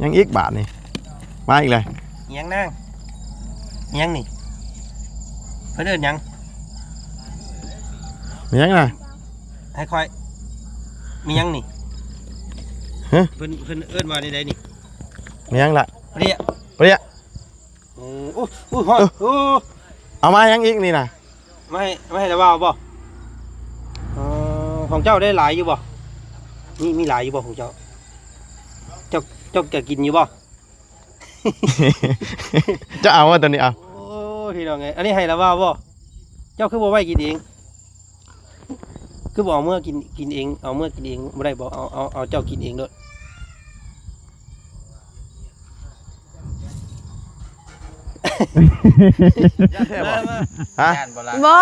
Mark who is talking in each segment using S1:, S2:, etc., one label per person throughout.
S1: ยังอีกบาทนี่มาอีกเลย
S2: ยังนั่งยังนี่เพื่อนเอิญยัง
S1: มียังไง
S2: ให้คอยมียังนี่เพื่อนเอิญมาได้นี่
S1: มียังละ
S2: เปรี้ยโอ้ฮอด
S1: เอามายังอีกนี่นะ
S2: ไม่ให้ระว่าบ่ของเจ้าได้หลายอยู่บ่มีหลายอยู่บ่ของเจ้าจะกินอยู่บ่
S1: จะเอาว่าตัวนี้เอา
S2: โอ้พี่น้องไงอันนี้ให้ระว่าบ่เจ้าคือบ่ไว้กินเองคือบ่เอาเมื่อกินเองเอาเมื่อกินเองไม่ได้บ่เอาเจ้ากินเองด้วย
S1: ฮะ
S3: บ่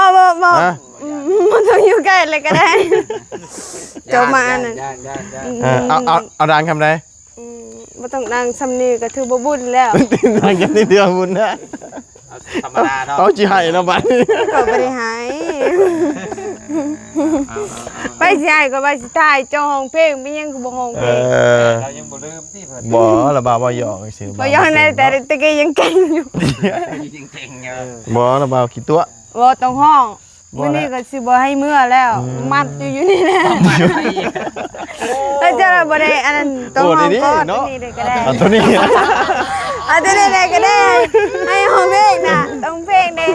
S3: มันต้องอยู่ใกล้เลยก็ได้เจ้ามานั่น
S1: เอาดังคำใด
S3: บ่ต้องดังสำนีก็ถือบ่บุญแล้ว
S1: ดังแค่นิดเดียวบุญนะ
S2: ธรรมดาเนาะ
S1: เขาจีให้เนาะบัด
S3: ก็บ่ได้หายไปสิให้ก็ไปสิตายเจ้าห้องเพลงเป็นยังก็บ่ห้องเพลง
S2: เรายังบ่ลืมที่เพิ่น
S1: บ่ละบ่าวหยอกซื่อ
S3: บ่ยอมได้แต่ตะกี้ยังเก่งอยู่
S2: จริงๆเนาะ
S1: บ่ละบ่าวขี้ตัว
S3: บ่ต้องห้องมื้อนี้ก็สิบ่ให้เมื่อแล้วมัดอยู่นี่แหละแล้วจะบ่ได้อันนั้นต้องห้องก็นี่ได้ก็ได้
S1: ตัวนี้
S3: ตัวนี้ได้ก็ได้ให้ห้องเพลงน่ะต้องเพลงเด้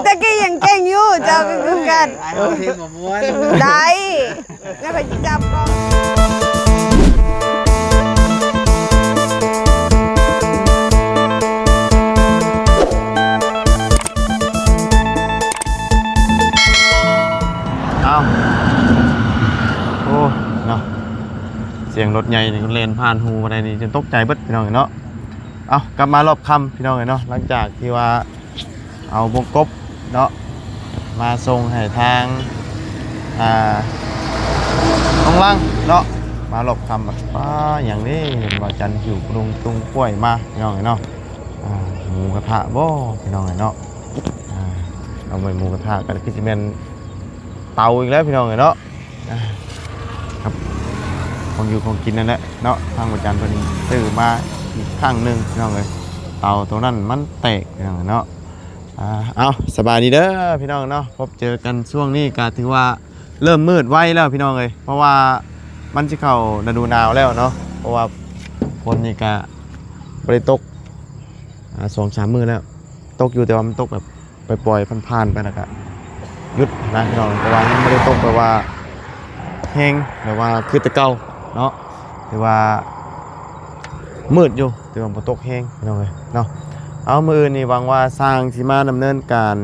S3: ตะกี้ยังเก่งอยู่เจ้าก็คือกัน
S2: ห้องเพลงบ่ม่วน
S3: ได้แล้วก็จับก่อน
S1: โอ้เนาะเสียงรถใหญ่นี่เลนผ่านหูอะไรนี่จนตกใจเบิดพี่น้องเนาะเอากลับมารอบค่ำพี่น้องเนาะหลังจากที่ว่าเอาบงกบเนาะมาส่งให้ทางน้องลังเนาะมารอบค่ำแบบป้าอย่างนี้เห็นว่าจันหิวปรุงตุ้งกล้วยมาพี่น้องเนาะหมูกระทะบ่พี่น้องเนาะเอาไปหมูกระทะกันคือจะเป็นเตาอีกแล้วพี่น้องเนาะครับของอยู่ของกินนั่นแหละเนาะทางประจันเป็นซื้อมาอีกข้างหนึ่งพี่น้องเลยเตาตัวนั้นมันแตกพี่น้องเนาะเอาสบายดีเด้อพี่น้องเนาะพบเจอกันช่วงนี้ก็ถือว่าเริ่มมืดไวแล้วพี่น้องเลยเพราะว่ามันจะเข้าฤดูหนาวแล้วเนาะเพราะว่าฝนนี่ก็บริตก2-3 มื้อแล้วตกอยู่แต่ว่ามันตกแบบไปปล่อยผ่านๆไปนะครับยุดนะพี่น้องแต่ว่าไม่ได้ตกแปลว่าแห้งแต่ว่าคือตะเกาเนาะแต่ว่ามืดอยู่แต่ว่าฝนตกแห้งพี่น้องเลยเนาะเอามือนี่หวังว่าสร้างสิมาดำเนินการ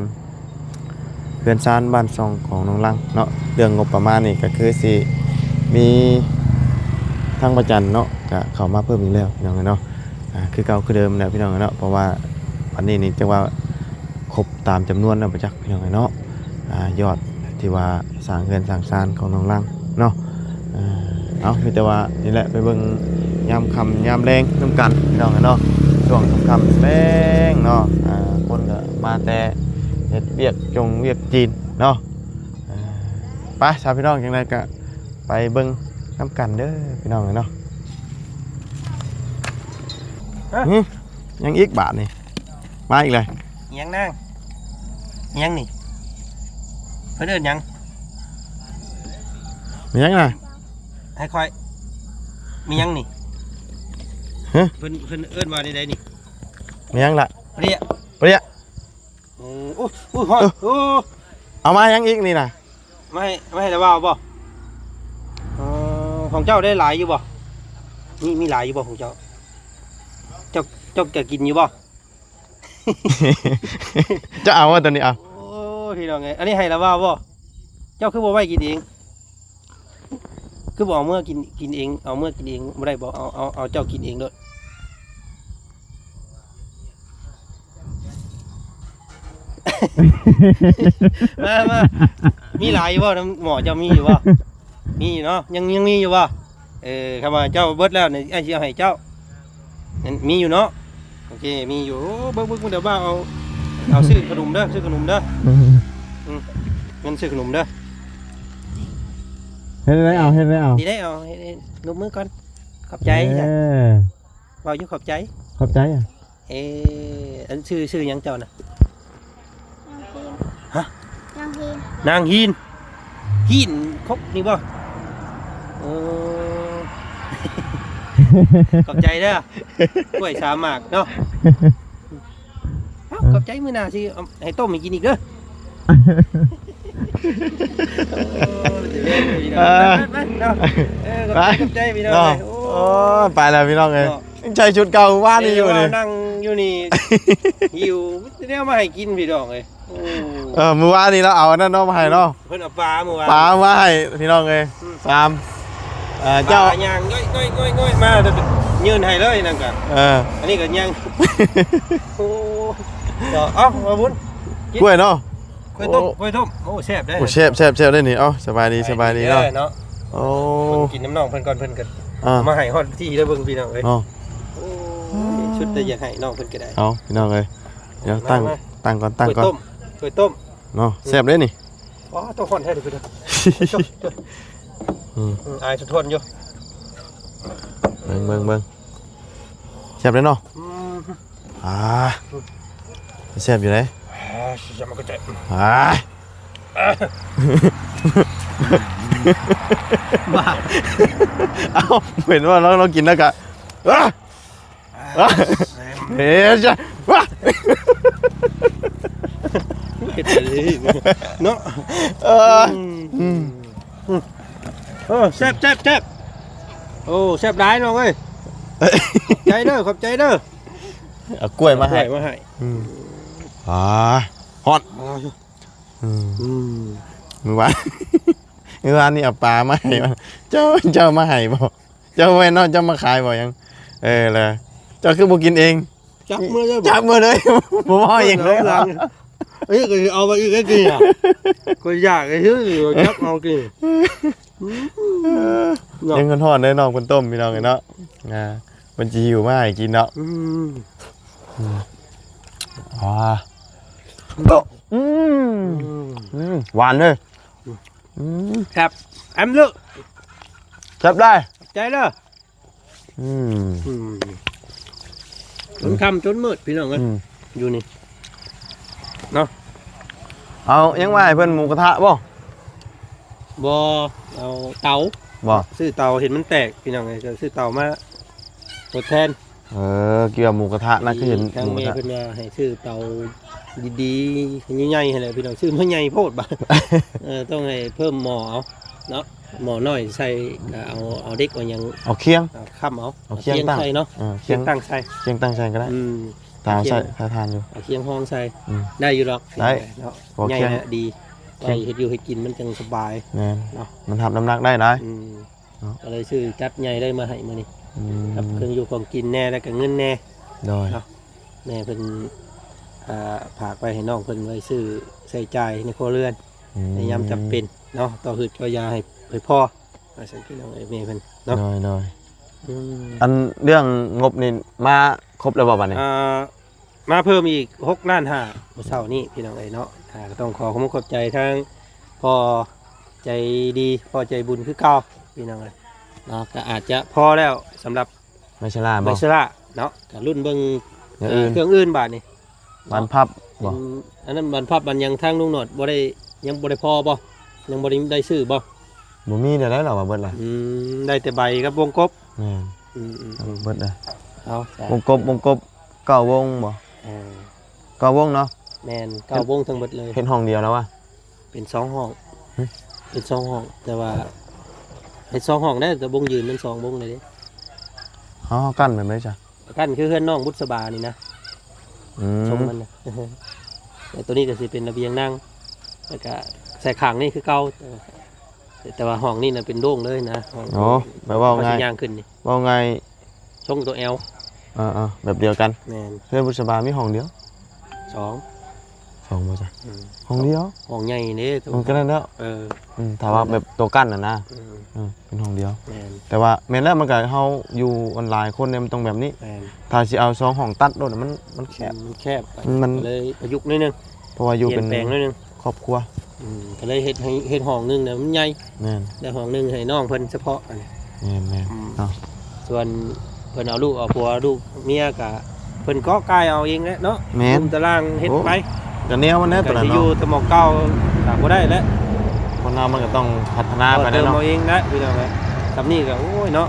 S1: เพื่อนซานบ้านซองของน้องลังเนาะเรื่องงบประมาณนี่ก็คือสิมีทางประจันเนาะก็เข้ามาเพิ่มอีกแล้วพี่น้องเนาะคือเก่าคือเดิมแล้วพี่น้องเนาะเพราะว่าวันนี้นี่จะว่าครบตามจำนวนแล้วประจักษ์พี่น้องเนาะยอดที่ว่าสร้างเงินสร้างซานของน้องลังเนาะเอามีแต่ว่านี่แหละไปเบิ่งยามค่ำยามแรงน้ำกันพี่น้องเนาะช่วงค่ำแรงเนาะคนก็มาแต่เฮ็ดเวียกเวียกจีนเนาะไปชาวพี่น้องจังไดก็ไปเบิ่งน้ำกันเด้อพี่น้องเนาะยังอีกบาทนี่มาอีกเลย
S2: ยังนั่งยังนี่เพื่อนเอิญยัง
S1: มียังไง
S2: ให้คอยมียังนี่เพื่อนเอิญมาได้นี่
S1: มียังละ
S2: เปรี้ยโอ้ฮอด
S1: เอามายังอีกนี่นะ
S2: ไม่ให้ระว่าบ่ของเจ้าได้หลายอยู่บ่มีหลายอยู่บ่ของเจ้าจะกินอยู่บ่
S1: จะเอาว่าตัวนี้เอา
S2: โอ้พี่น้องไงอันนี้ให้ระว่าบ่เจ้าคือบ่ไว้กินเองคือบ่เอาเมื่อกินเองเอาเมื่อกินเองไม่ได้บ่เอาเจ้ากินเองด้วยมามีหลายอยู่บ่หมอเจ้ามีอยู่บ่มีเนาะยังมีอยู่บ่คำว่าเจ้าเบิดแล้วเนี่ยไอ้เจ้าให้เจ้ามีอยู่เนาะโอเคมีอยู่เบิ้งเดี๋ยวบ้าเอาซื้อขนมเด้อซื้อขนมเด้อเงินซื้อขนมเด้อ
S1: เฮ็ดได้เอา
S2: ดีได้เอานบมือก่อน ขอบใจ
S1: เอ
S2: จ้ะ
S1: อ
S2: เว้าอยู่ขอบใจ
S1: ขอบใจอ่ะ
S2: อันชื่อหยังเจ้าน่ะ ฮะ
S3: นางพีน
S2: นางหินหินครบนี่บ่โอ้ ขอบใจเด้อกล้วยสามหมากเนาะเอ้าขอบใจมื้อหน้าสิเอาให้ต้มให้กินอีกเด้อโอ้เดี๋ยวเล่นพี่น้องไปเนาะขอบใจพี่น้อง
S1: เนาะ
S2: โอ้
S1: โอ้ไปแล้วพี่น้องเอ้ยใส่ชุดเก่าว่านี่อยู่นี่
S2: นั่งอยู่นี่หิวเนี่ยมาให้กินพี่น้องเอ้ยโอ้
S1: มื้อวานนี้เราเอาอันนั้นเนาะมาให้เนาะ
S2: เพิ่นเอาปลาเมื่อวาน
S1: ปลามาให้พี่น้องเอ้ยตามเจ้า
S2: ปลย่างง่อยๆมายืนให้เลยนั่นก็ อันนี้ก็ยังโอ้เอ้ามาบุญ
S1: กล้วยเนาะ
S2: กล้วยต้มโอ้แซ่บได้
S1: โอ้เชฟได้นี่เอ้าสบายดีเนาะ
S2: เนาะ
S1: โอ้
S2: กินน้ำน่องเพิ่นก่อนเพิ่นกัน
S1: อ่า
S2: มาให้ฮอดที่แล้วเบิ่งพี่น้องเอ้ย
S1: เนาะ
S2: โอ้ยชุดแต่อยากให้น้องเพิ่นก็ได้
S1: เอาพี่น้องเอ้ยเดี๋ยวตั้งก่อน
S2: กล้วยต้ม
S1: เนาะแซ่บเด้นี่
S2: ว้าต้องฮ้อนแท้เด้อพี่น้องอายสะท้อนอยู่
S1: เบิ่งแซ่บเด้เนาะแซ่บอยู่ไหน
S2: จะมาก็ใจ บ้า
S1: เอ้าเห็นว่าเรากินแล้วกะเฮ้ยจ้ะว้า
S2: เฮ็ดเลยเนาะแซ่บโอ้แซ่บหลายน้องเอ้ยขอบใจเด้อ
S1: เอากล้วยมาให้
S2: มาให้
S1: ฮอตมือวานนี่เอาปลามาให้เจ้ามาให้บ่เจ้าไว้นอกเจ้ามาขายบ่ยังเลยเจ้าคือบ่กินเอง
S2: จับมือเลย
S1: จับมือเลยบ่ว่าเองเลย
S2: เอ้ยก็เอาไปอีกก็กินอ่ะก็อยากไอ้ชื่อจับเอากิน
S1: ยังคนทอดเลยน้องคนต้มพี่น้องเนาะมันจะหิวมาให้กินเนาะหวานเลย
S2: ครับแอมเลือก
S1: จับได้
S2: ใจเด้อจนค่ำจนมืดพี่น้องกันอยู่นี่เนาะ
S1: เอายังว่าให้เพิ่นหมูกระทะบ่
S2: บ่เอาเตา
S1: บ่
S2: ซื้อเตาเห็นมันแตกพี่น้องไงจะซื้อเตามาทดแทน
S1: เกี่ยวกับหมูกระทะนะคือเห็น
S2: ทาง
S1: หมู
S2: เม
S1: กระ
S2: ย์
S1: ทะ
S2: เพิ่นว่าให้ซื้อเตาดีๆใหญ่ๆให้เลยพี่น้องซื้อมาใหญ่โพดบ่ ต้องให้เพิ่มหม้อเอาเนาะหม้อน้อยใส่ก็เอาเด็กเอาหยัง
S1: เอาเคียง
S2: ค้ำเอา
S1: เอาเคียงตั้ง
S2: ใส่เนาะ
S1: เคี
S2: เคี
S1: ย
S2: ย
S1: ง
S2: งตั้งใส่
S1: เคียงตั้งใส่ก็ได้ตามใส่ทานอยู่
S2: เอาเคียงห้องใส่
S1: อืม
S2: ได้อยู่หรอก
S1: ได้
S2: เนาะ
S1: โอเค
S2: ใหญ่นะดีไว้เฮ็ดอยู่ให้กินมันจังสบาย
S1: แม่น
S2: เนาะ
S1: มันทับน้ำหนักได้นะ เนาะ
S2: ก็เลยซื้อจัดใหญ่ได้มาให้มื้อนี้
S1: อืม
S2: กับเครื่องอยู่ของกินแน่แล้วก็เงินแน่
S1: โดย
S2: แม่เพิ่นฝากไปให้น้องเพิ่นไว้ซื้อใส่ใจายในครัวเรือนในยามจำเป็นเนาะต่อหืดก็ยาให้พ่อสังเกตเอาไอ้แม่เพิ่นเนาะ
S1: โดยอันเรื่องงบนี่มาครบแล้วบ่บัดนี้
S2: มาเพิ่มอีก6.5 ล้านเมื่อเช้านี้พี่น้องเอ้ยเนาะก็ต้องขอขอบใจทั้งพ่อใจดีพ่อใจบุญคือเก่าพี่น้องเอ้ยเนาะก็อาจจะพอแล้วสำหรับ
S1: ไม่ใช่ล่าบ่
S2: ไมซล่าเนาะก็รุ่นเบิ่ง
S1: อย่างอื่น
S2: เครื่องอื่นบาดนี่
S1: วันพับบ่
S2: อันนั้นบรรพับมันยังทางลุงหนอดบ่ได้ยังบ่ได้พอบ่ยังบ่ได้ซื้อบ่
S1: บ่มีเดี๋ยวได้หรอว่าเบิดล่ะ
S2: ได้แต่ใบกับวงกบ
S1: แม่น เบิดได้
S2: เอาจ้ะ
S1: วงกบเก้าวงบ่เก้าวงเนาะ
S2: แม่นเก้าวงทั้งหมดเลย
S1: เห็นห้องเดียวแล้วว่ะ
S2: เป็น2ห้องเป็น2ห้องแต่ว่าเป็น2ห้องได้แต่วงยืนมัน2วงเลยเด้
S1: เฮากั้นแบบนี้จ้ะ
S2: กันคือเฮือนน้องบุษบานี่นะชมมันนะ แต่ตัวนี้ก็สิเป็นระเบียงนั่งแล้วก็ใส่ข้างนี่คือเก่าแต่ว่าห้องนี่น่ะเป็นโล่งเลยนะห้อง
S1: โอ้แบบว่าไง
S2: ย่างขึ้นนี่
S1: ว่าไง
S2: ช่องตัวแอล
S1: แบบเดียวกัน
S2: แม่น
S1: เพื่อนบุษบามีห้องเดียว
S2: 2
S1: 2บ่จ้ะห้องเดียว
S2: ห้องใหญ่นี่ตัว
S1: มันก็ได้แล้วถ้าว่าแบบตัวกั้นน่ะนะเป็นห้องเดียว
S2: แม่น
S1: แต่ว่าแม่นแล้วมันก็เฮาอยู่ออนไลน์คนเนี่ยมันต้องแบบนี้
S2: แม่น
S1: ถ้าสิเอา2ห้องตัดโดดมันแคบ
S2: มันแคบไป
S1: มัน
S2: ก็เลยประยุกต์นิดนึง
S1: เพราะว่าอยู่
S2: เปลี่
S1: เป็
S2: ย
S1: น
S2: นแปลงนิดนึง
S1: ครอบครัว
S2: ก็เลยเฮ็ดห้องนึงเนี่ยมันใหญ่
S1: แม่น
S2: แต่ห้องนึงให้น้องเพิ่นเฉพาะอันนี้
S1: แม่นเนาะ
S2: ส่วนเพิ่นเอาลูกเอาผัวลูกเมียก็เพิ่นก็กายเอาเองแหละเนาะ
S1: แม่น
S2: คุมตารางเฮ็ดไป
S1: ก็แนวมันแน่
S2: ก็
S1: ตัวนั้น
S2: สิอยู่
S1: เนาะ
S2: แตะหมอกเก่าก็บ่ได้แล้ว
S1: คนเรามันก็ต้องพัฒนาไป
S2: เติ
S1: แล้ว
S2: ม
S1: เนาะ
S2: เอาเองนะพี่น้องเอ้ยทำนี่ก็โอ้ยเนาะ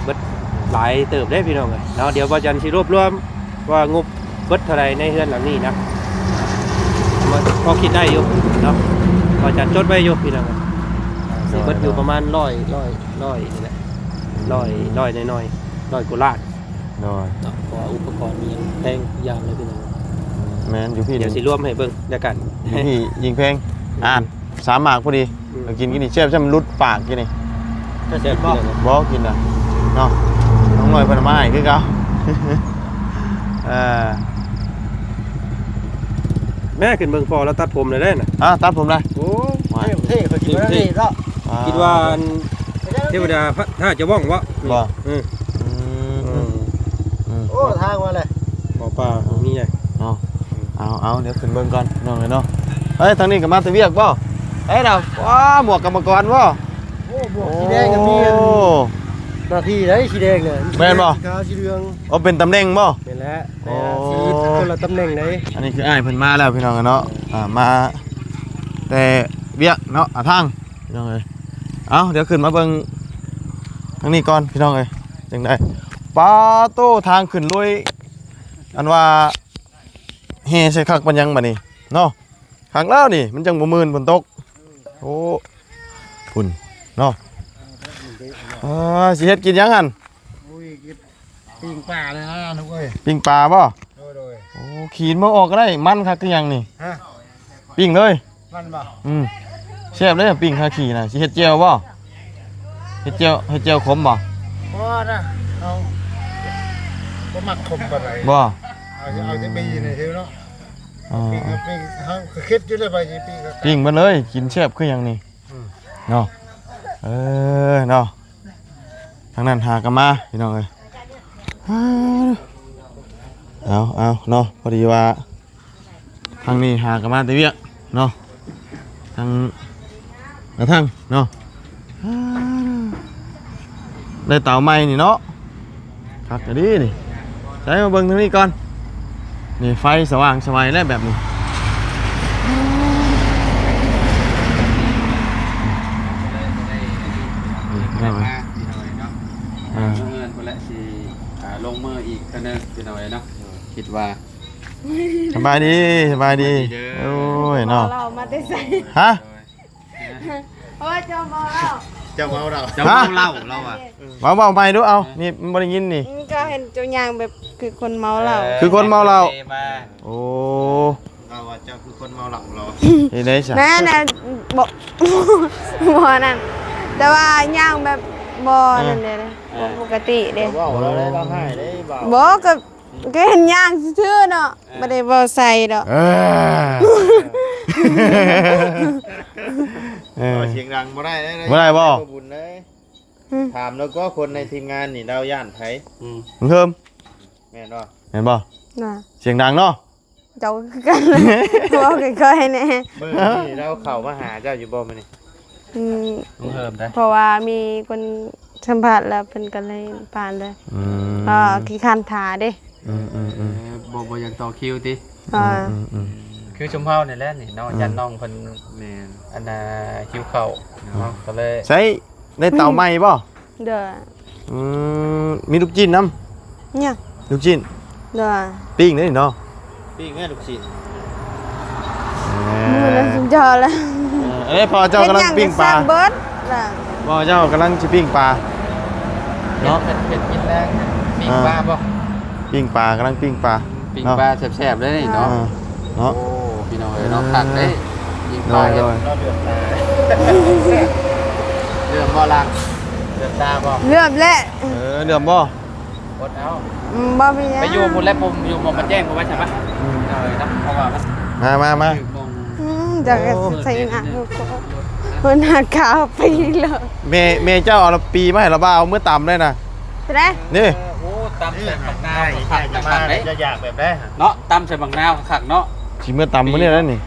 S2: เบิดหลายเติบได้พี่น้องเอ้ยเนาะเดี๋ยวบ่จันสิรวบรวมว่างบเบิดเท่าไหร่ในเฮือนหลังนี้นะมันพอคิดได้อยู่เนาะบ่จันจดไว้อยู่พี่น้องเอ้ยสิเบิดอยู่ประมาณ100นี่แหละ100น้อยๆ100กว่าล้าน
S1: โดย
S2: เนาะเพราะว่าอุปกรณ์มีหยังแพงยามเลยพี่น้อง
S1: แม่นอยู่พี่
S2: เดี๋ยวสิรวมให้เบิ่งเดี๋ยวกัน
S1: อยู่พี่ยิงเพลงอ่าน3หมากพอดีเรากินนี่เชฟมันรุดปากกินนี่
S2: ก็เสร็จพี่น้อง
S1: บ่กินอ่ะเนาะน้องหน่อยเพิ่นเอามาให้คือเก่า
S2: แม่ขึ้นเบิ่งพอแล้วตัดผมเลยได้น่ะ
S1: ตัดผมเลย
S2: โอ้
S1: มา
S4: เท่เขาคิดว่านี่เนาะ
S2: คิดว่าอันเทวดาพระถ้าจะว่องวะ
S1: บ่
S2: อืม
S4: โอ้ทางมาเลย
S2: หมอปลามีไง
S1: เอาเดี๋ยวขึ้นเบิ่งก่อนน้องเลยเนาะเฮ้ยทางนี้ก็มาแตะเวียกบ่เฮ้ยดาวว้าหมวกกรรมกรบ่
S4: โอ้บวกสีแดงกับมีหน้าที่ได้สีแดงเนี่ย
S2: ขาวสีเหลือง
S1: โอ้เป็นตำแหน่งบ่
S2: เป็นแล้ว
S1: โอ้
S2: สีคนละตำแหน่งไหน
S1: อันนี้คืออ้ายเพิ่นมาแล้วพี่น้องเนาะมาแต่เวียกเนาะทางพี่น้องเอ้ยเอาเดี๋ยวขึ้นมาเบิ่งทางนี้ก่อนพี่น้องเอ้ยจังได๋ปาโตทางขึ้นลุยอันว่าเฮใส่คักมันยังบัดนี้เนาะข้างแล้วนี่มันจังบ่มื่นฝนตกโอ้ฝุ่นเนาะสิเฮ็ดกินยังหั่น
S4: อุ้ยปิงป่าเลยนะนุ้ย
S1: ปิ้งปลาบ่
S4: โดย
S1: โอ้ขีนบ่ออกก็ได้มันคักคือหยังนี่
S4: ฮะ
S1: ปิ้งเลย
S4: มันบ่
S1: แซ่บเลยปิ้งคาขี่น่ะสิเฮ็ดเจียวบ่เฮ็ดเจียวขมบ่
S4: พอนะเอาก็มักคมกันไร
S1: บ่
S4: เอาจะปีนี่เท่าเนาะ
S1: อ่า
S4: ปีเขาคิดอยู่เลยไปปีก็
S1: ปิ้งมันเลยกินแซ่บคือหยังนี่เนาะเนาะทางนั้นหากันมาพี่น้องเอ้ยเอาเนาะพอดีว่าทางนี้หากันมาแต่เวียกเนาะทางกระทั่งเนาะได้เต่าใหม่นี่เนาะคักกะดีนี่ใช้มาเบิ่งทางนี้ก่อนนี่ไฟสว่างสวัยแล้วแบบนี้นี่ได้ไหม
S5: เงินคนละสิลงมืออีกตัวนึงพี่น้อยเนาะคิดว่า
S1: สบายดีโอ้ยเนาะ
S3: เรามาแต่ใส่
S1: ฮะ
S3: โอ้ยเจ้าบ่เรา
S4: เจ้าเมาเรา
S5: จะเมาเหล้าเราอ่ะ
S1: เบาไปดูเอานี่มันบ่ได้ยินนี่
S3: ก็เห็นเจ้ายางแบบคือคนเมาเหล้า
S1: คือคนเมาเหล้า โอ้
S4: เราเจ้าคือคนเมาเหล้าเรา
S1: เฮ็ดได้ซะ
S3: แม่น่ะบ่ บ่นั่นแต่ว่าย่างแบบบ่นั่นเด้นะบ่ปกติเด้
S4: ว่าเราได้ร้องไห้ได้บ่าว
S3: บ่ก็เห็นย่างซื่อๆเนาะบ่ได้บ่ใส่ดอก
S4: เสียงดังบ่ได้เลย
S1: บ่ได้บ่
S4: บุญเลยถามแล้วก็คนในทีมงานนี่เราย่านไผ
S1: มึงเพิ่ม
S4: แม่นบ่
S1: เห็นบ่
S3: น่ะ
S1: เสียงดังเนาะ
S3: เจ้าคือกันบ่เคยๆแน่
S4: เมื่อนี่เราเข้ามาหาเจ้าอยู่บ่มื้อนี้
S3: อืม
S5: ต้องเพิ่มได้
S3: เพราะว่ามีคนสัมผัสแล้วเพิ่นก็เลยผ่านเลยขี้คันถาเด้
S5: บ่ยังต่อคิวติ คือชุมเฮานี่แหละนี่น้องยันน้องเพิ่น
S4: แม่น
S5: อันน่ะคิวเข้าเนาะก็เลย
S1: ใช้ได้เต่าใหม่บ่
S3: เด้อ
S1: มีลูกจิ้นน้
S3: เนี่ย
S1: ำลูกจิ้น
S3: เด้อ
S1: ปิ้งได้เนาะ
S4: ปิ้งแม่ลูกศิษย์
S3: มือละสุดยอดแล้ว
S1: พอเจ้ากำลังปิ้งปลา
S3: เฮ็ดหยังก็สร้งเบิดล่ะ
S1: พอเจ้ากำลังจะปิ้งปลา
S5: เนาะเป็นกินแรงปิ้งปลาบ่
S1: ปิ้งปลากำลังปิ้งปลา
S5: ปิ้งปลาแซ่บๆเลยนี่เนาะ
S1: เนาะ
S5: โอ้พี่น้อยเนาะคักเด้ปิ้งปลาเฮ็ด
S4: เราเดือดตา
S5: เรื่องบ่ลัง
S4: เดือดตาบ่
S3: เลือบและ
S1: เดือมบ่
S5: อดเอา
S3: บ่มีหยัง
S5: ไปอยู่พุ่นแล้วผมอยู่หม่องมันแจ้งบ่ว่าใช่ปะเนาะเพราะว่ามัน
S1: มา
S5: อยู่หม่อง
S3: จะใส่หน้าลูกก็มันหน้ากาวไปเลย
S1: เมเจ้าเอาละปีมาให้เราบ้าเอาเมื่อต่ำเลยนะ
S3: ไปได้
S1: นี่
S5: โอ้ตำใส่บักนาว
S4: ใช่จะมาจะอยากแบบได้
S5: เนาะตำใส่บักนาวคักเนาะ
S1: ชิเมื่อต่ำมาเนี่ยแล้วนี่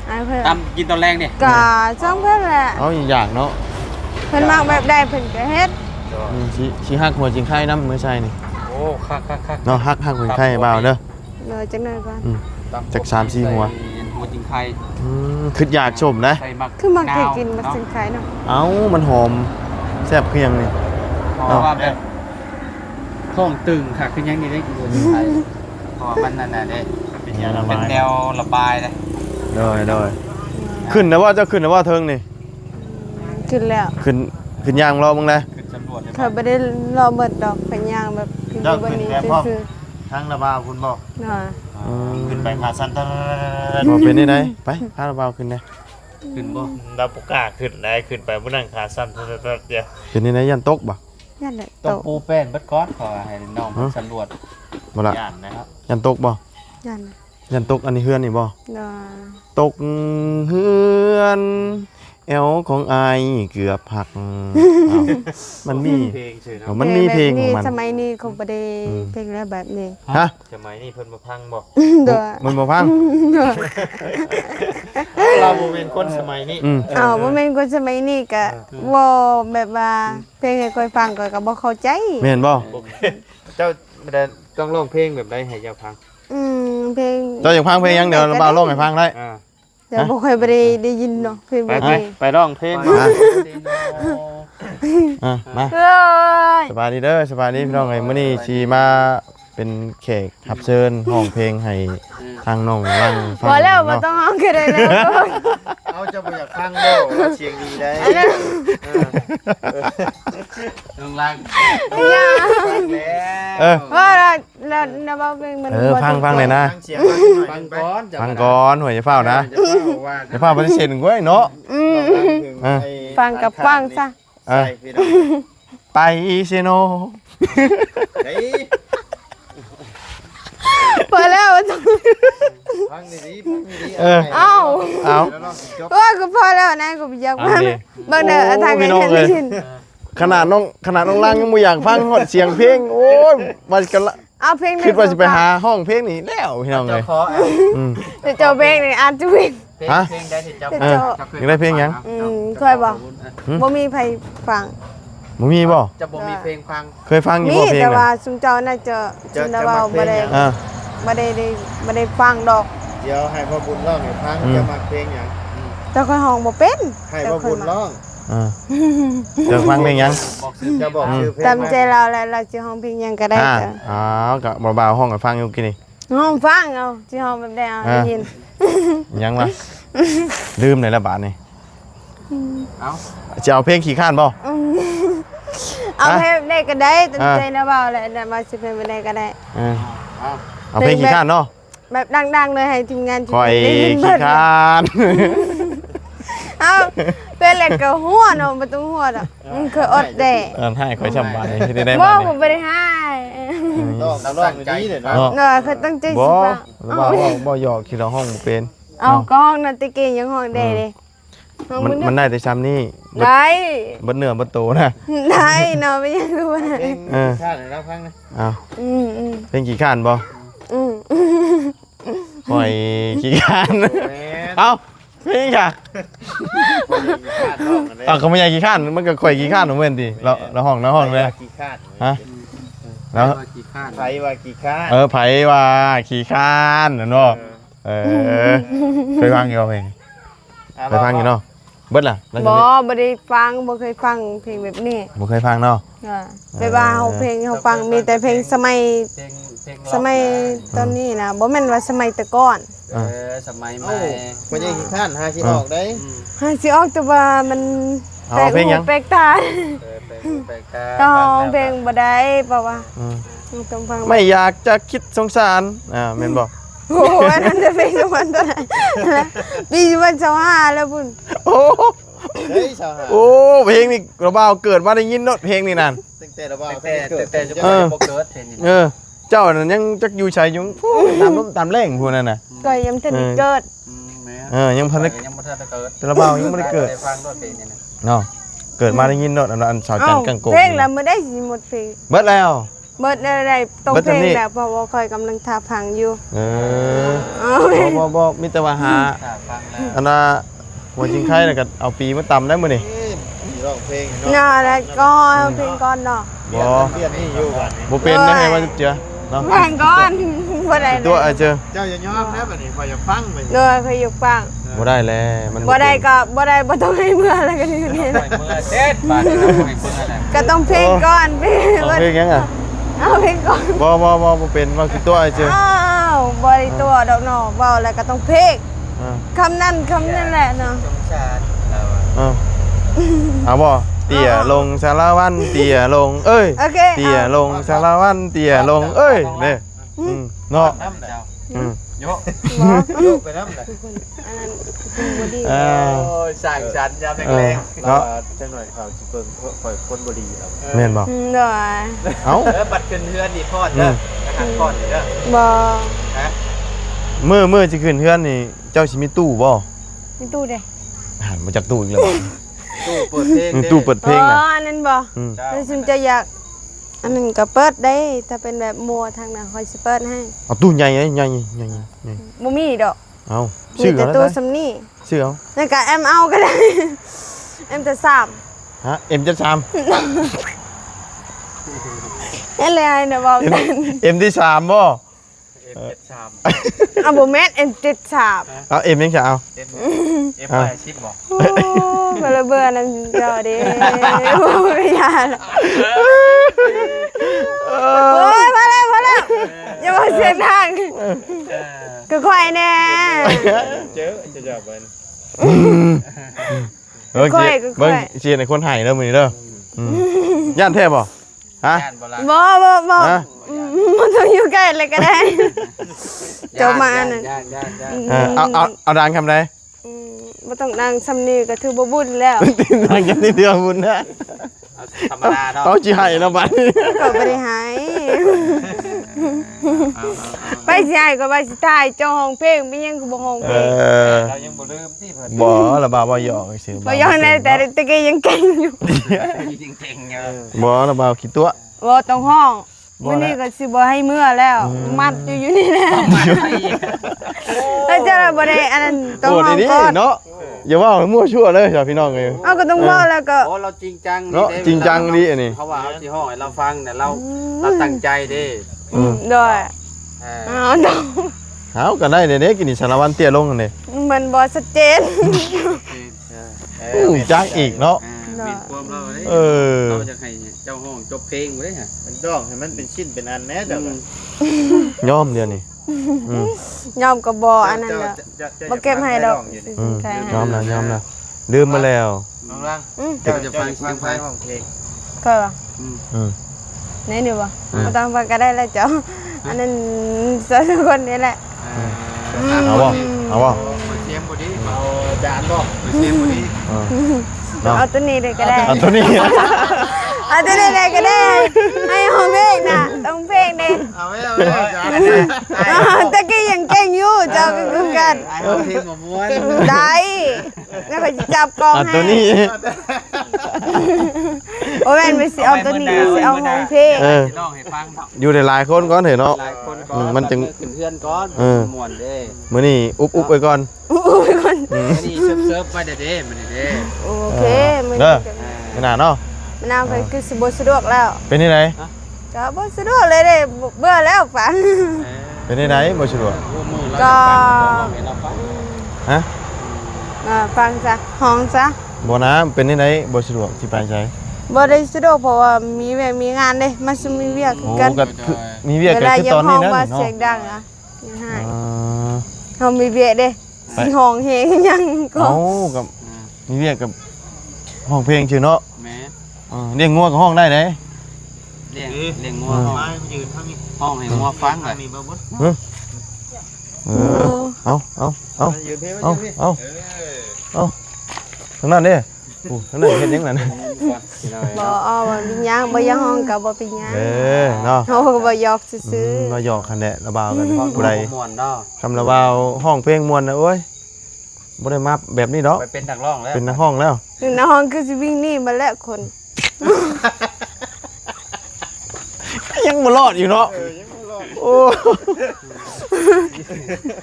S3: ไอ้เพิ่น
S5: ตำกินตอนแรงนี่
S3: ก็ช่องเพิ่นแหละ
S1: เอาอีกอย่างเนาะ
S3: เพิ่นมักแบบใดเพิ่นก็เฮ็ด
S1: โ สิฮักหัวจิงไข่น้ำมื้อใช่นี่
S5: โอ้คัก
S1: เนาะฮักหัวจิงไข่ให้บ่าวเด้อ
S3: เลยจังหน่อยก่อน
S1: จาก3-4หัว
S5: หัวจิงไข่
S1: คืออยากชมนะ
S5: ใส่มัก
S3: คือมันเคยกินมันสินค้ายเนาะ
S1: เอ้ามันหอมแซ่บคือหยังนี่
S5: เพราะว่าแบบท้องตึงค่ะคือยังนี่ได้หัวจิงไข่เพราะว่ามันนั่นน่ะเด้
S1: เป็นยาระ
S5: เป็
S1: บาน ย
S5: แนวระบายเลย
S1: โดยขึ้นนะว่าเจ้าขึ้นนะว่าเทิงนี่
S3: ขึ้นแล้ว
S1: ขึ้นยางรอมึงเลย
S5: ขึ้นสำรวจเลย
S3: เขาบ่ได้รอเบิดดอกเป็นย่างแบบขึ้นอยู่บนนี้ซื่อ
S1: ทางระบาวคุณบอก
S3: ๆเนาะ
S1: ขึ้นไปขาสั้นบอกเป็นได้ไหนไปพาระบาวขึ้นได้
S5: ขึ้นบ่
S6: เราปกล้าขึ้นได้ขึ้นไปผู้นั่งขาสั้นเดียว
S1: เป็นได้ไหนยันตกบ่
S3: นั่นแหละ
S5: ต้
S3: โต
S5: องปูแป้นเบิดก้อนขอให้น้องสำรวจ
S1: บ่ละ
S6: ย่านนะครับ
S1: ยันตกบ่
S3: นั่น
S1: ยันตกอันนี้เฮือนนี่บ่
S3: เนาะ
S1: ตกเฮือนแอวของอายเกือบหักมันมี
S6: เพลงชื่อนะ
S1: มันมีเพลงของมัน
S3: สมัยนี้คงบ่ได้เพลงแล้วแบบนี้
S1: ฮะ
S6: สมัยนี้เพิ่นมาพังบอก
S3: เด้อ
S1: มันบ่พัง
S6: เราโมเป็นคนสมัยนี้
S3: อ้าวบ่แม่นคนสมัยนี้ก็บ่แบบว่าเพลงให้ค่อยฟังก็บ่เข้าใจ
S1: แม่นบ่
S6: เจ้าไม่ได้ต้องร้องเพลงแบบใดให้เจ้าพัง
S3: เพลง
S1: เจ้าอยากฟังเพลงหยังเดี๋ยวระบาวร้องให้ฟังได้
S3: เดี๋ยวบ่ค่อยได้ยินเนาะเพลงแบบนี้
S6: ไปร้องเพลง
S1: มา
S3: เอ้ย
S1: สบายดีเด้อสบายดีพี่น้องไอ้มื้อนี้สิมาเป็นแขกรับเชิญห้องเพลงให้ทางน้องรังฟัง
S3: พอแล้วบ่
S1: เนาะ
S3: ต้องเอาก็ได้แล้ว
S6: เอาเจ้าบ่อยากพังบ่ว่าเสียงดีได้
S5: ลงล่าง
S3: อย่า
S1: เออ
S3: ว่าเราบ่เพลงมัน
S1: ฟังเลยนะ
S6: ฟังเสียง
S5: ฟังก้อน
S1: ฟังก่อนหัวอย่าเฝ้านะอย่าเฝ้าปฏิเสธเว้ยเนาะ
S3: ฟังกับฟังซะ
S1: เออไปเซโน
S3: พอแล้วบ่ต้อง
S6: ฟังดีๆฟังดีๆ
S1: เออ
S3: เอ้า
S1: เอา
S3: ว่าก็พอแล้วนะก็อยากว่าเบิ่งเด้อทางไงฉันได้ยิน
S1: ขนาดน้องรังยังบ่อยากฟังฮอดเสียงเพลงโอ้ยว่าสิกะละ
S3: เอาเพลง
S1: คิดว่าสิไปหาห้องเพลงนี่แล้วพี่น้อง
S5: เจ้า
S1: เลย
S5: ขอ
S3: เจ้าเพลงนี่อ่านจุวิน
S5: เพลงได้ที่เจ้า
S1: อยากได้เพลงหยัง
S3: เคยบ่บ่มีไผฟัง
S1: บ่มีบ่
S5: จะบ่มีเพลงฟัง
S1: เคยฟังอยู่
S3: มี
S1: บ่เพลง
S3: แต่ว่า
S1: น่ะ
S3: ซุมเจ้าน่าจะซุมว่าบ่ได้
S1: อ่า
S3: บ่ได้ฟังดอก
S6: เดี๋ยวให้พ่อบุญร้องให้ฟังจะมักเพลงหยัง
S3: แต่ค่อยห้องบ่เป็น
S6: ให้พ่อบุญร้อง
S1: อ่าจะฟังเพลงหยัง
S5: บอกชื่อ
S6: จะบอกชื่อเพลง
S3: ตามใจเราแล้วเราสิห้องเพลงหยังก็ได้จ้ะ
S1: อ๋อก็บ่าวๆห้องให้ฟังอยู่กินนี่
S3: ห้องฟังเอาสิห้องแบบใดเอาได้ยิน
S1: ยังวะลืมไหนละบาทนี่
S5: เอ้า
S1: จะเอาเพลงขี่ข้านบ่
S3: เอาเพลงได้ก็ได้ตามใจนะเว้าแหละนะว่าสิเพลงแบบใดก็ได้
S1: เออ
S5: เอ้า
S1: เอาเพลงขี่ข้านเนาะ
S3: แบบดังๆเลยให้ทีมงาน
S1: คอย
S3: ได้ยิน
S1: ขี่
S3: เบิด
S1: ข้าน
S3: เอาเป็นแหละก็หัวเนาะบ่ต้องหัวดอกมันคืออดแด
S1: ให้คอยชำบาทนี่ได้
S3: บ่
S1: มา
S3: บ่บ่ได้ให้
S6: ร้องดีๆเลยเนาะ
S1: เนาะ
S3: เนาะคือตั้งใจ
S1: บ่
S3: สิฟัง
S1: บ่หยอกที่เราห้องบ่เป็น
S3: เอาก็ห้องนั่นตะกี้ยังห้องได้เลยห้อง
S1: มันได้แต่ซ้ำนี่
S3: ได้
S1: บ่เนื้อบ่โตนะ
S3: ได้เนาะไม่ยังรู้นะ
S6: เพลงชาติให้เราฟังนะ
S1: เอา
S3: อืม
S1: เพลงขี่ข้านบ่
S3: อืม
S1: คอยขี่ข้านเอาเพลงค่ะเอาก็ไม่ใช่ขี่ข้านมันก็คอยขี่ข้านเหมือนดิเราห้องเลย
S6: กี่คาด
S1: ฮะแล้ว
S5: กี่ข้าน
S6: ไผว่ากี่คาด
S1: ไผว่าขี่ข้านเนาะเคยฟังอยู่เพลงเคยฟังอยู่เนาะเบิดล่ะ
S3: บ่ได้ฟังบ่เคยฟังเพลงแบบนี้
S1: บ่เคยฟังเนาะ
S3: ไปว่าเฮาเพลงเฮาฟังมีแต่เพลงสมัย
S5: เพลง
S3: สมัยตอนนี้นะบ่แม่นว่าสมัยแต่ก่อน
S5: สมัยใหม่
S6: เอ้าบ่ใช่กี่คาดหาสิออกได้
S3: หาสิออกแต่ว่ามัน
S1: เอาเพลงหยัง
S3: แปลกตา
S5: แปลกตา
S3: ต้องเพลงบ่ได้เพราะว่าต้องฟัง
S1: ไม่อยากจะคิดสงสารแม่นบ่
S3: โอ้โหอันนั้นจะเพลงสมันตัวไหนปีวัน25แล้วพุ่น
S1: โอ้
S6: เฮ้ยชาวหา
S1: โอ้เพลงนี่เราบ่าวเกิดมาได้ยินเนาะเพลงนี่นั่น
S6: ตั้งแต่เราบ่าว
S5: แต่จะบ่เกิดเพลงนี้
S1: เจ้านั่นยังจักอยู่ชัยอยู่ตามลมตามแรงพวกนั้นน่ะ
S3: ก็ยังทันได้เกิด
S1: ยังพัน
S5: ยังบ่ทันได้เกิด
S1: แต่ละบ่าวยังบ่ได้เกิด
S5: ฟังด้วยเพลงนี้นะ
S1: เนาะเกิดมาได้ยินเนาะอันสาวจันกังโก
S3: เพลงแล้วมื้อได้สิหมดเพลง
S1: เบิดแล้ว
S3: เบิดได้ตรงเพลงแล้วเพราะว่าคอยกำลังทาพังอยู่
S1: บ่มีแต่ว่าหา
S5: ฟังแล้ว
S1: อันน่ะหัวจิงไข่น่ะก็เอาปีมาตำได้มื้อนี่
S6: ร ร้องเพลง
S3: น่าแล้วก็เพลงก่อนเนาะ
S1: บ่
S6: เปลี่ยนนี่อยู่บัดนี้
S1: บ่เป็นได้ไงว่าเจอเนาะ
S3: เพลงก่อนบ่ได้
S1: ตัวเจอ
S6: เจ้าอย่ายอมนะบัดนี้พออย่าฟังบัดนี้
S3: โดยเคยอยู่ฟัง
S1: บ่ได้แล้วมัน
S3: บ่ได้ก็บ่ได้บ่ต้องให้เมื่ออะไรกันอยู่นี่
S5: ปล่อยมือเด็ดบาดนี้เราไม่เพิ่งอะไร
S3: ก็ต้องเพลงก่อนเพลง
S1: เอาเพลงยังอ่ะ
S3: เอาเพลงก่อน
S1: บ่เป็นว่าคือตัวเจอ
S3: อ้าวบ่ได้ตัวดอกเนาะเว้าแล้วก็ต้องเพลง
S1: อ่า
S3: คำนั้นแหละเนาะ
S5: สงสารเราอะ
S1: เอาบ่เตี่ยลงสารวันเตี่ยลงเอ้ย
S3: โอเค
S1: เตี่ยลงสารวันเตี่ยลงเอ้ยเนี่ยเนาะ
S5: น้ำเจ้า
S1: อืม
S5: โยก
S6: ลูกไปนำได้
S3: อันนั้นคือบ่ดี
S1: อ่า
S5: โอ้ยสั่งฉันยามแรง
S1: เนาะ
S6: จังหน่อยเขาสิเบิ่งข่อยคนบ่ดีครับ
S1: แม่นบ่
S3: โดย
S1: เอ้า
S5: แล้วบัดขึ้นเฮือนนี่พอดเด้ออาหารก่อนเด้อ
S3: บ่
S5: ฮะ
S1: มื้อสิขึ้นเฮือนนี่เจ้าสิมีตู้บ่
S3: มีตู้เด้
S1: หันมาจากตู้อีกแล้ว
S5: ตู้เปิดเพลง
S1: ตู้เปิดเพลงน่ะ
S3: อันนั้นบ่
S1: อืม
S3: แล้วซิมจะอยากอันนั้นก็เปิดได้ถ้าเป็นแบบมัวทางนั้นค่อยสิเปิดให้
S1: เอาตู้ใหญ่ใหญ่
S3: บ่มีดอก
S1: เอา
S3: มี
S1: ชื่อ
S3: แต่
S1: เอา
S3: ตู้
S1: ได้
S3: สำนี่
S1: ชื่อเอา
S3: นั่นก็แอมเอาก็ได้ แอมจะสาม
S1: ฮะ M จะ3
S3: นั่นเลยเนาะบอกกัน
S1: M ที่3บ่
S5: เอ็มชาม
S3: เอาบ่แม่นแอมเจ็ดสาม
S1: เอา M ยังจะเอา
S5: เอ็มไปชิปบอก
S3: โอ้เบลอเบื่อนั่นเจ้าเด้โอ้ยอย่าละโอ้ยพอแล้วอย่ามาเสียงดังก็ค่อยแน่
S6: เจอจะจับมัน
S1: เบิ่งเชียร์ในคนไห้เด้อมื้อนี้เด้อย่านแท้บ่ฮะ
S5: ย่านโบราณ
S3: บ่
S1: ฮะ
S3: มันต้องอยู่ใกล้เลยก็ได้เจ้ามานั่น
S5: ย่าน
S1: เอาดังคำใด
S3: บ่ต้องนั่งซ้ำนี่ก็ถือบ่บุญแล้ว
S1: ดังกันนิดเดียวบุญนะ
S5: ธรรมดาเนาะ
S1: เอาสิให้แล้วบัดนี้
S3: ก็บ่ได้หายไปสิให้ก็ไปสิถ่ายเจ้าห้องเพลงเป็นหยังก็บ่ห้องเพลง
S5: เรายังบ่ลืมที่เพิ่น
S1: บ่ละบ่าวบ่หยอกซื่อ
S3: บ่ย้อนแต่ตะกี้ยังเก่งอยู่
S5: จริงๆเนาะ
S1: บ่ละบ่าวขี้ตัว
S3: บ่ต้องห้อง
S1: บ่
S3: มื้อ
S1: นะ
S3: นี้ก็สิบ่ให้เมื่อแล้ว มัดอยู่นี่แหละ
S5: มาไปอีก
S3: แล้วเจ้าบ่ได้อันนั้นต้อง
S1: โอ้
S3: ห้อง
S1: ดี
S3: ก่อน
S1: ๆเนาะอย่าว่ามั่วชั่วเลยจ้ะพี่น้องเอ้ย
S3: เอาก็ต้องเว้าแล้วก็
S5: โอ้เราจริงจัง
S1: เนาะจริงจังดีอันนี้
S5: เขาว่าเอาสิห้องให้เราฟังแต่เราตั้งใจเด้
S3: ด้วย
S5: เออ
S3: เอาดอก
S1: เอาก็ได้เด้กินสารวันเตี้ยลงกันนี่
S3: มันบ่ชัดเจน
S1: จักอีกเนาะ
S5: มีความเราเด้
S1: เออ
S5: เราจะให้เจ้าห้องจบเพลงบ่ได้ฮะ
S6: มันต้องให้มันเป็นชิ้นเป็นอันแน่เจ้าก็
S1: ยอมเดียวนี่อืม
S3: ยอมก็บ่อันนั้นแล้วบ่เก็บให้ดอก
S1: อืม
S3: ใช่
S1: ยอมนะลืมมาแล้ว
S6: น้องรัง
S5: เจ้าจะฟังเสียงไฟ
S6: ห้องเพลง
S3: ก็ว่า
S1: อืม
S3: ไหนนี่บ่บ่ต้องฟังก็ได้แล้วเจ้าอันนั้นสองคนนี่แหละ
S1: เอาบ่เอาบ่
S5: เสียงบ่ดี
S6: เอาจานบ่
S5: เสียงบ่ดี
S3: เอาตัวนี้เลยก็ได้
S1: เอาตัวนี้
S3: เอาตัวนี้เลยก็ได้ให้ห้องเพลงน่ะต้องเพลงเด้
S6: เอาไว้จาน
S3: ตะกี้ยังเก่งอยู่เจ้าก็คือกัน
S5: ไอ้ห้องเพลงบ่ม่วน
S3: ได้แล้วก็จับกอง
S1: เอา
S3: ให้
S1: ตัวนี้
S3: โอ้แม่นไปสิเอาตัวนี้สิเอาห้องเพลง
S1: เออ
S5: สิร้องให้ฟังเนาะ
S1: อยู่ได้หลายคนก่อนเถอะเนาะ
S5: หลายคนก่อน
S1: มันจึง
S5: ขึ้นเพื่อนก่อน
S1: เออ
S5: ม่วนเด้
S1: มื้อนี้อุบไปก่อน
S3: อู้ยคน
S5: อันนี้เซิร์ฟๆไปเด้มันนี่เด้
S3: โอเคมัน
S1: เด้อขนาดเนาะ
S3: มันเอาไปคือสิบ่สะดวกแล้ว
S1: เป็นที่ไหน
S3: ก็บ่สะดวกเลยเด้เบื่อแล้วฝัน
S1: เป็นที่ไหนบ่สะดวก
S3: ก็
S5: เราฟัง
S1: ฮะ
S3: ฟังซะห้องซะ
S1: บ่นะเป็นที่ไหนบ่สะดวกสิไปใช้
S3: บ่ได้สะดวกเพราะว่ามีเวียกมีงานเด้มันสิมีเวียก
S1: โอ้
S3: กัน
S1: ก็คือมีเวียก
S3: เว
S1: กัน
S3: ลา
S1: คือ
S3: ยั
S1: ตอน
S3: ห้
S1: นี้
S3: อง
S1: นะ
S3: ว่า
S1: เนาะ
S3: เสียงดังอ่ะยังให้
S1: อ่า
S3: เฮามีเวียกเด้สิห้องเฮงยังก็
S1: เอ้ากับมีเวียกกับห้องเพลงชื่อเนาะ
S5: แม่
S1: เลี้ยงงัวกับห้องได้เด้
S5: เลี้ยงงัวห้อง
S6: มายืนทางนี้
S5: ห้องให้งัวฟัง
S6: ทา
S5: เล
S6: ง
S5: ย
S6: นี้บ่บ่
S1: เออเอา
S6: ยืนเพ่
S1: เอา
S6: ยืนเพ่
S1: เอาทางนั้นเด้โอ้ทางนั้นเฮ็ดหยังนั่น
S3: บ่เอาบ่มีหยังบ่ยังห้องก็บ่เป็นหยัง
S1: เด้อเนาะ
S3: เฮาก็บ่หยอกซื่อ
S1: เราหยอกคันแหละระบาวกัน
S5: ห้อง
S1: ผู้ใด
S5: ม่วนเนาะ
S1: คำระบาวห้องเพลงมวนนะโอ้ยบ่ได้มาแบบนี้ดอก
S5: ไปเป็นนักร้องแล้ว
S1: เป็นนักห้องแล้ว
S3: ๆอยู่ในห้องคือสิวิ่งหนีมาแล้วคน
S1: ยังบ่รอดอยู่เนาะ
S6: ยังบ่รอด
S1: โอ้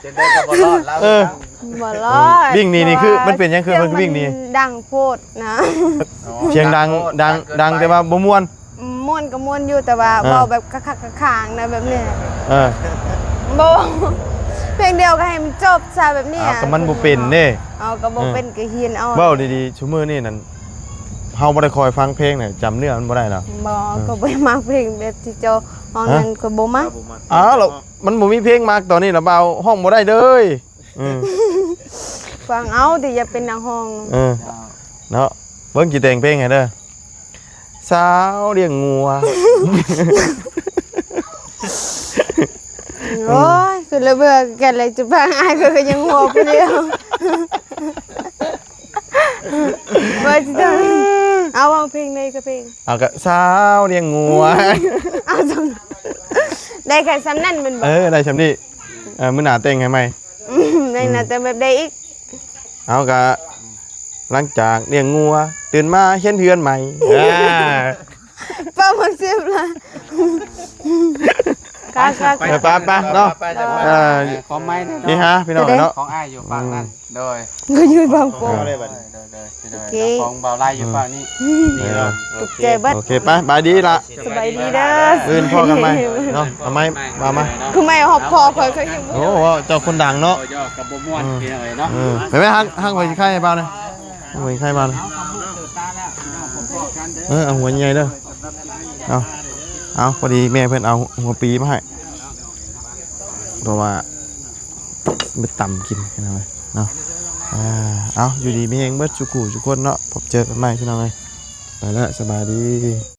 S5: จะได้ก็บ่รอดแล้ว
S1: เออ
S3: บ่รอด
S1: วิ่งหนีนี่คือมันเป็นหยังคือมันวิ่งหนี
S3: เสียดังโพดนะ
S1: เสียงดังแต่ว่าบ่ม่วน
S3: ม่วนก็ม่วนอยู่แต่ว่า
S1: อ่า
S3: เว้าแบบคักๆข้างๆนะแบบนี้
S1: เออ
S3: บ่เพลงเดียวก็ให้มันจบซะแบบนี้
S1: อ้าวก็มันบ่เป็นเด้
S3: เอาก็บ่เป็นก็เฮียนเอา
S1: เว้าดีๆชั่วมื้อนี้นั่นเฮาบ่ได้คอยฟังเพลงน่ะจำเนื้อมันบ่ได้หรอก
S3: บ่ก็บ่มักเพลงแบบที่เจ้าห้องนั้นก็บ่มัก
S1: อ้าวแล้วมันบ่มีเพลงมากตอนนี้ล่ะเบาห้องบ่ได้เลยอืม
S3: ฟังเอาดิอย่าเป็นนางห้อง
S1: เออเนาะเบิ่งสิแต่งเพลงให้เด้อสาวเลี้ยงงัว
S3: โอ้ยคือระเบิดกันเลยจะพังอายก็ยังหัวไปเดียวว่าจะเอาเพลงเลยก็เพลง
S1: เอาก็สาวเลี้ยงงัว
S3: เอาจังได้แค่ซ้ำนั่นมันบ
S1: เออได้ซำนี้มื้อหน้าแต่งให้ใหม่
S3: ได้นะแต่แบบได้อีก
S1: เอาก็หลังจากเลี้ยงงัวตื่นมาเห็นเพื่อนใหม่
S3: ป้ามักเสียบละค่ะค่ะ
S1: ไปเนาะ
S5: ของไม้เนาะ
S1: นี่ฮะพี่น้องเนาะ
S5: ของอ้ายอยู่ฝั่งนั้นโดย
S3: ก็ยืนบางโปง
S5: โดยของเบาไล่อยู่ฝั่งนี้
S1: นี่เนาะ
S3: ตกใจเบัด
S1: โอเคไปบายดีละ
S3: สบายดีเด้อ
S1: อื่นพ่อกันไหมเนาะทำไมมา
S3: คือไม่หอบคอคอยเขายัง
S1: โอ้เจ้าคนดังเนาะ
S5: ย่อกับบ่ม่วนพี่น้องเนาะ
S1: ไปไหมห้างหัวไข่ให้บ้านเลยห้างหัวไข่บ้านเลยเอาหัวใหญ่เด้อเอาพอดีแม่เพื่อนเอาหัวปีมาให้เพราะว่าไม่ต่ำกินกันเลยเนาะเอาอยู่ดีมีเองเบิดจุกูจุกคนเนาะพบเจอกันใหม่พี่น้องเลยไปแล้วสบายดี